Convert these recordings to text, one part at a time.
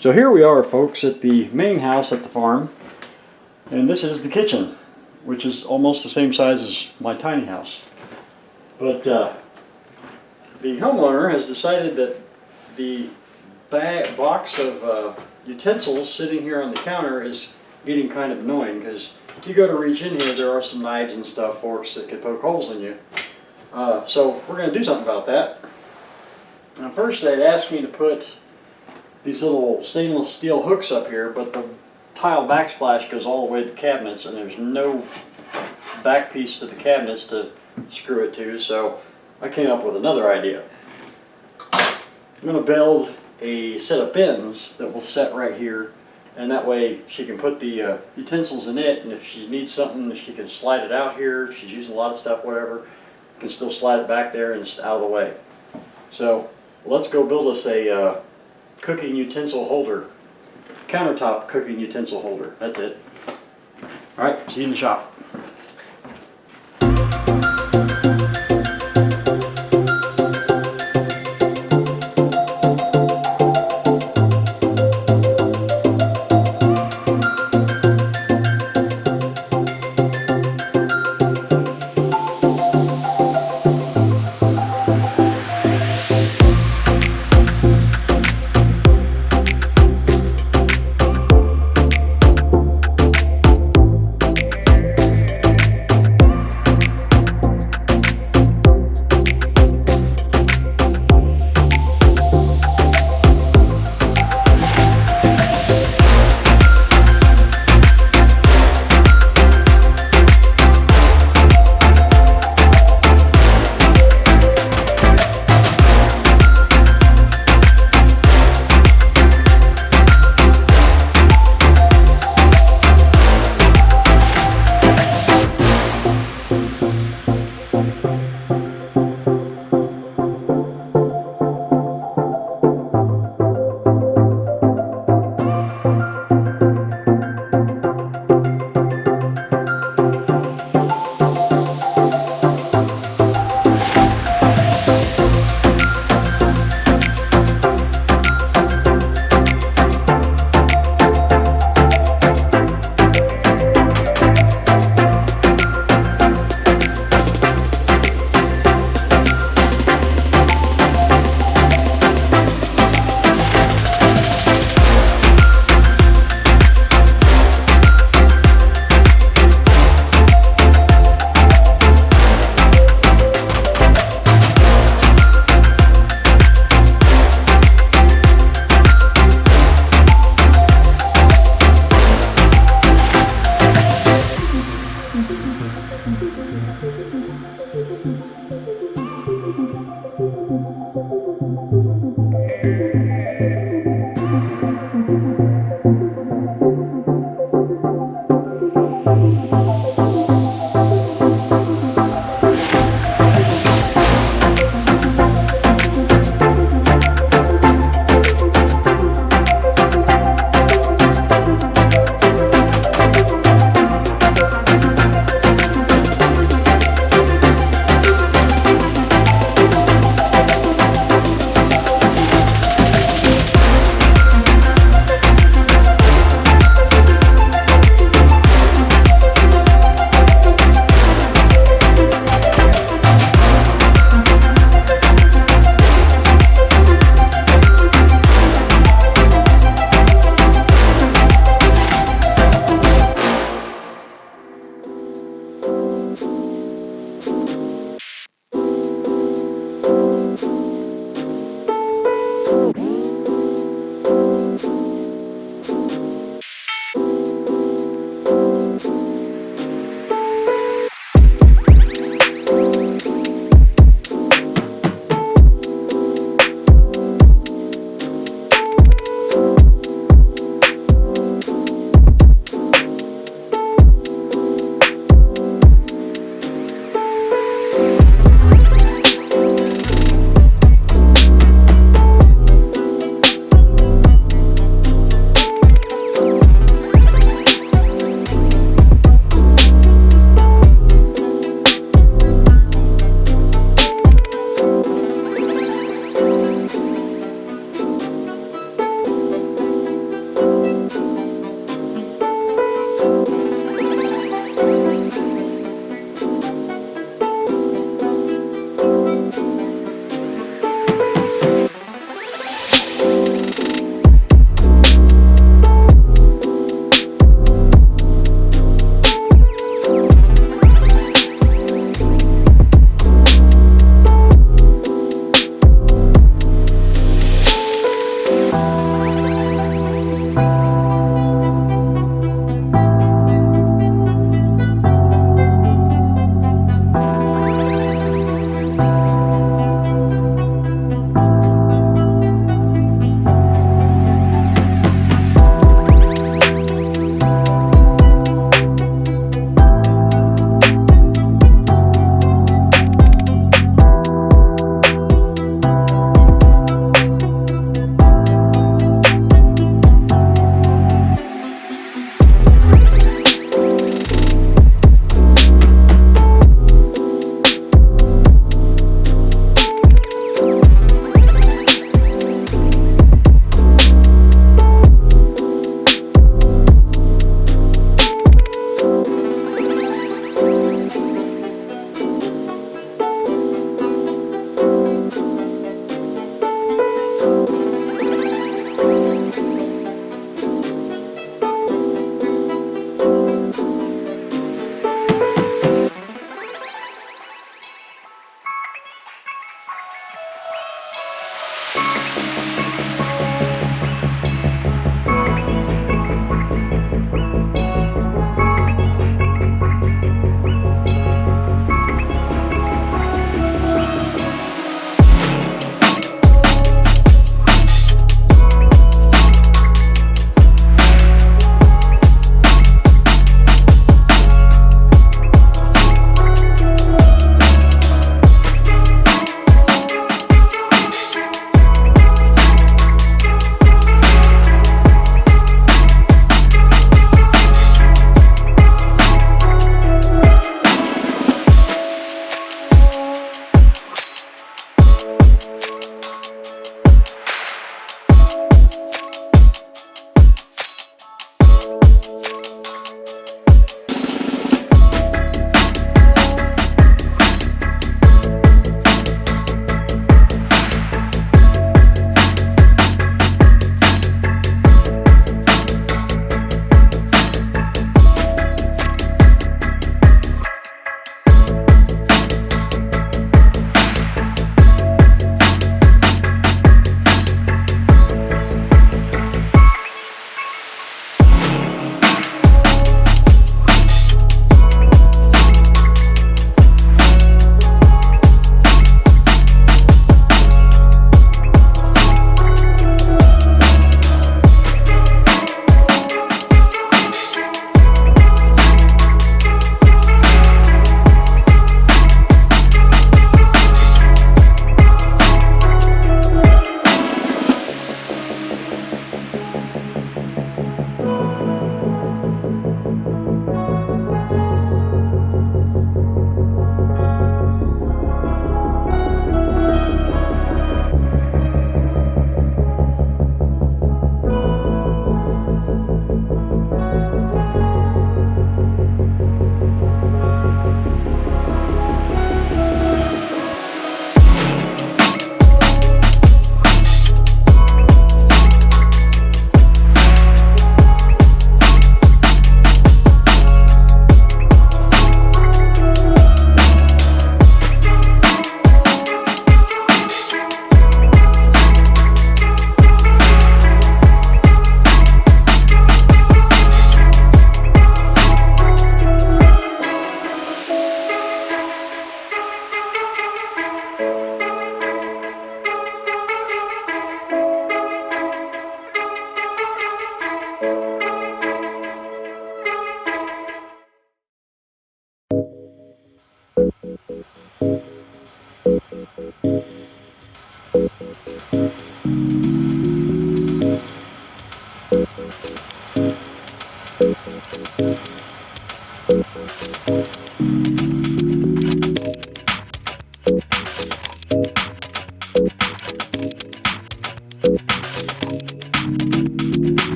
So here we are, folks, at the main house at the farm, and this is the kitchen, which is almost the same size as my tiny house. But the homeowner has decided that the box of utensils sitting here on the counter is getting kind of annoying, because if you go to reach in here, there are some knives and stuff, forks that could poke holes in you. So we're going to do something about that. Now, first they'd asked me to put these little stainless steel hooks up here, but the tile backsplash goes all the way to the cabinets, and there's no back piece to the cabinets to screw it to, so I came up with another idea. I'm going to build a set of bins that will set right here, and that way she can put the utensils in it, and if she needs something, she can slide it out here. If she's using a lot of stuff, whatever, can still slide it back there and it's out of the way. So let's go build us a cooking utensil holder, countertop cooking utensil holder. That's it. All right, see you in the shop.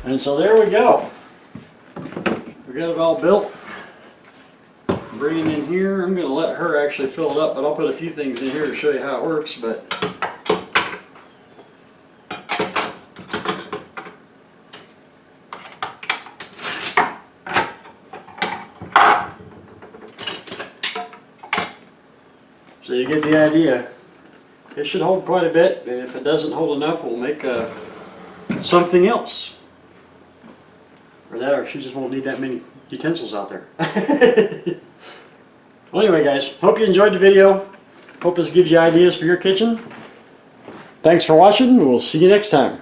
And so there we go. We got it all built. Bring it in here. I'm going to let her actually fill it up, but I'll put a few things in here to show you how it works. But so you get the idea. It should hold quite a bit, and if it doesn't hold enough, we'll make something else. Or that, or she just won't need that many utensils out there. Well, anyway, guys, hope you enjoyed the video. Hope this gives you ideas for your kitchen. Thanks for watching. We'll see you next time.